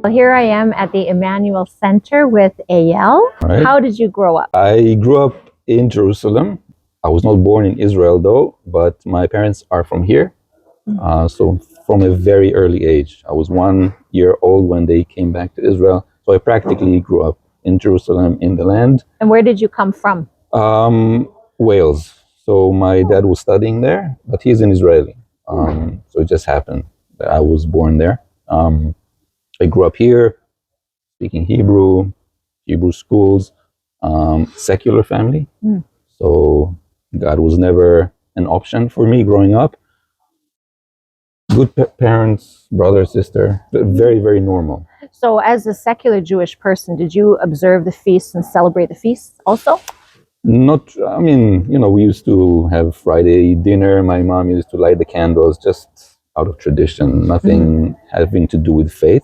Well, here I am at the Emmanuel Center with Eyal. Right. How did you grow up? I grew up in Jerusalem. I was not born in Israel though, but my parents are from here. So from a very early age, I was 1 year old when they came back to Israel. So I practically grew up in Jerusalem, in the land. And where did you come from? Wales. So my dad was studying there, but he's an Israeli. So it just happened that I was born there. I grew up here, speaking Hebrew, Hebrew schools, secular family. So God was never an option for me growing up. Good parents, brother, sister, very, very normal. So as a secular Jewish person, did you observe the feasts and celebrate the feasts also? Not, I mean, we used to have Friday dinner. My mom used to light the candles just out of tradition, nothing having to do with faith.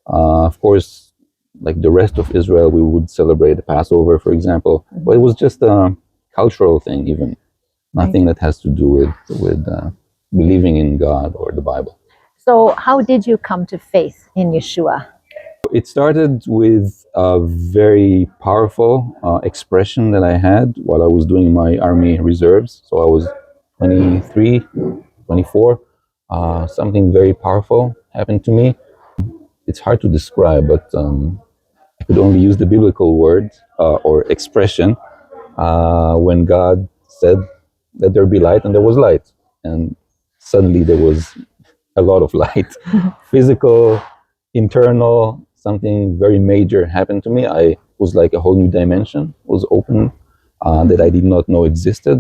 Of course, like the rest of Israel, we would celebrate the Passover, for example, but it was just a cultural thing, even nothing that has to do with believing in God or the Bible. So how did you come to faith in Yeshua? It started with a very powerful expression that I had while I was doing my Army Reserves. So I was 23, 24. Something very powerful happened to me. It's hard to describe, but I could only use the biblical word or expression when God said, "Let there be light," and there was light. And suddenly there was a lot of light. Physical, internal, something very major happened to me. I was like a whole new dimension was open that I did not know existed.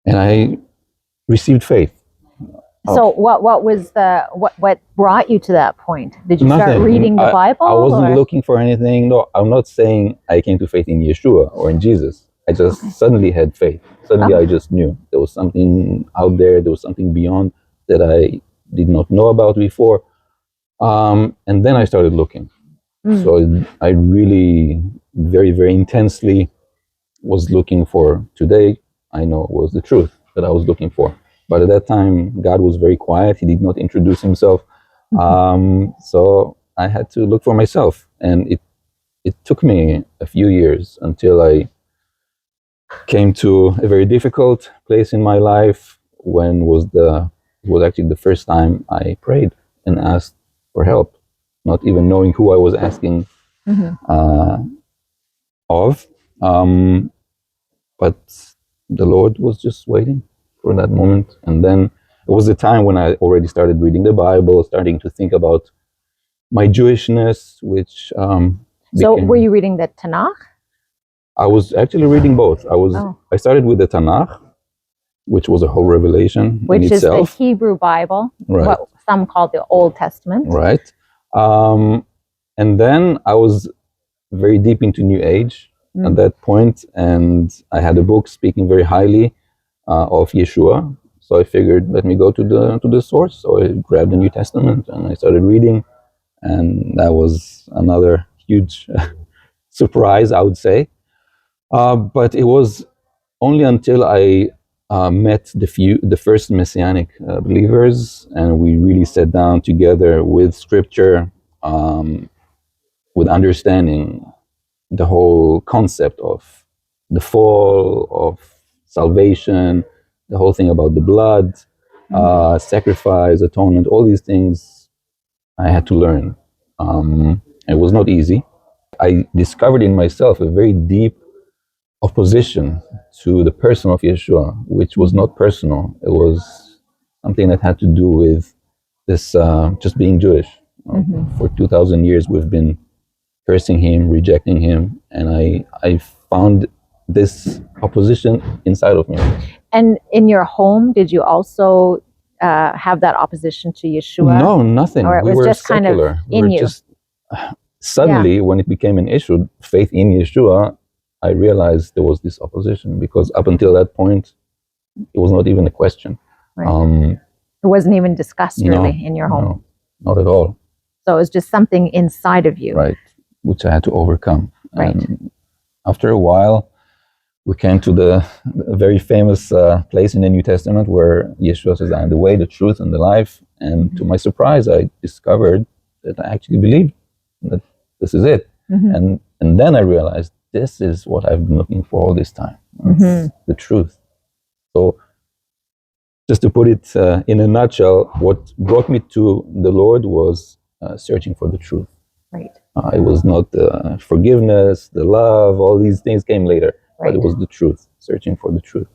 And I received faith. So what was what brought you to that point? Did you start Nothing. reading the Bible? I wasn't looking for anything. No, I'm not saying I came to faith in Yeshua or in Jesus. I just suddenly had faith. Suddenly I just knew there was something out there. There was something beyond that I did not know about before. And then I started looking. So I really, very, very intensely was looking for, today I know it was the truth that I was looking for. But at that time, God was very quiet. He did not introduce himself. So I had to look for myself. And it took me a few years until I came to a very difficult place in my life when it was actually the first time I prayed and asked for help, not even knowing who I was asking of. But the Lord was just waiting for that moment. And then it was the time when I already started reading the Bible, starting to think about my Jewishness, which So were you reading the Tanakh? I was actually reading both. I started with the Tanakh, which was a whole revelation Which in is itself. the Hebrew Bible, Right. what some call the Old Testament. Right. And then I was very deep into New Age at that point, and I had a book speaking very highly of Yeshua. So I figured, let me go to the source. So I grabbed the New Testament and I started reading, and that was another huge surprise, I would say. But it was only until I met the first Messianic believers, and we really sat down together with Scripture, with understanding the whole concept of the fall, of salvation, the whole thing about the blood, sacrifice, atonement, all these things I had to learn. It was not easy. I discovered in myself a very deep opposition to the person of Yeshua, which was not personal. It was something that had to do with this just being Jewish. For 2,000 years, we've been cursing him, rejecting him, and I found this opposition inside of me. And in your home, did you also have that opposition to Yeshua? No, nothing. Or it was just kind of in you? Suddenly, when it became an issue, faith in Yeshua, I realized there was this opposition, because up until that point, it was not even a question. Right. It wasn't even discussed really in your home. No, not at all. So it was just something inside of you. Right, which I had to overcome. Right. And after a while, we came to the very famous place in the New Testament where Yeshua says, "I am the way, the truth, and the life." And to my surprise, I discovered that I actually believed that this is it. And then I realized this is what I've been looking for all this time. It's the truth. So, just to put it in a nutshell, what brought me to the Lord was searching for the truth. Right. It was not the forgiveness, the love, all these things came later, but it was the truth, searching for the truth.